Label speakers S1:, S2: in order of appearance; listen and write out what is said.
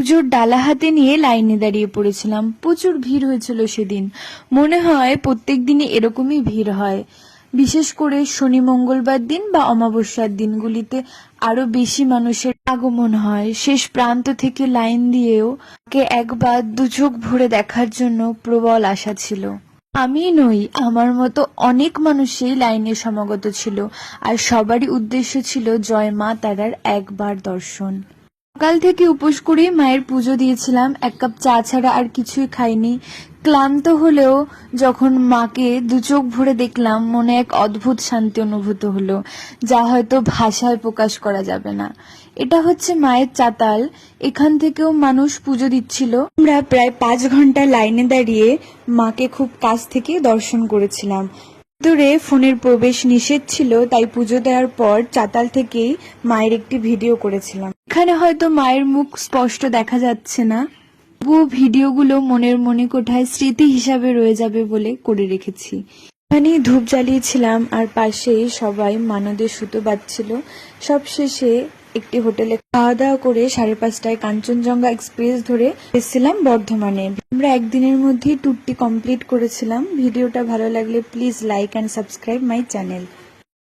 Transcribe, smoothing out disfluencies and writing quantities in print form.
S1: পুজোর ডালা হাতে নিয়ে লাইনে দাঁড়িয়ে পড়েছিলাম। প্রচুর ভিড় হয়েছিল সেদিন। মনে হয় প্রত্যেক দিনই এরকমই ভিড় হয়, বিশেষ করে শনি মঙ্গলবার দিন বা অমাবস্যার দিনগুলিতে আরো বেশি মানুষের আগমন হয়। শেষ প্রান্ত থেকে লাইন দিয়েও কে একবার দু চোখ ভরে দেখার জন্য প্রবল আশা ছিল। আমি নই, আমার মতো অনেক মানুষই লাইনে সমাগত ছিল, আর সবারই উদ্দেশ্য ছিল জয় মা তারার একবার দর্শন। সকাল থেকে উপোস করে মায়ের পুজো দিয়েছিলাম, এক কাপ চা ছাড়া আর কিছুই খাইনি। ক্লান্ত হলেও যখন মাকে দু চোখ ভরে দেখলাম, মনে এক অদ্ভুত শান্তি অনুভূত হলো, যা হয়তো ভাষায় প্রকাশ করা যাবে না। এটা হচ্ছে মায়ের চাতাল, এখান থেকেও মানুষ পুজো দিচ্ছিল। আমরা প্রায় 5 ঘন্টা লাইনে দাঁড়িয়ে মাকে খুব কাছ থেকে দর্শন করেছিলাম। ভিতরে ফোনের প্রবেশ নিষেধ ছিল, তাই পুজো দেওয়ার পর চাতাল থেকেই মায়ের একটি ভিডিও করেছিলাম। এখানে হয়তো মায়ের মুখ স্পষ্ট দেখা যাচ্ছে না, তবুও ভিডিওগুলো মনের মণিকোঠায় স্মৃতি হিসাবে রয়ে যাবে বলে করে রেখেছি। এখানেই ধূপ জ্বালিয়েছিলাম, আর পাশেই সবাই মানদের সুতো বাঁধছিল। সব শেষে একটি হোটেলে খাওয়া দাওয়া করে 5:30টায় কাঞ্চনজঙ্ঘা এক্সপ্রেস ধরে এসেছিলাম বর্ধমানে। আমরা একদিনের মধ্যেই ট্যুরটি কমপ্লিট করেছিলাম। ভিডিওটা ভালো লাগলে please like and subscribe my channel.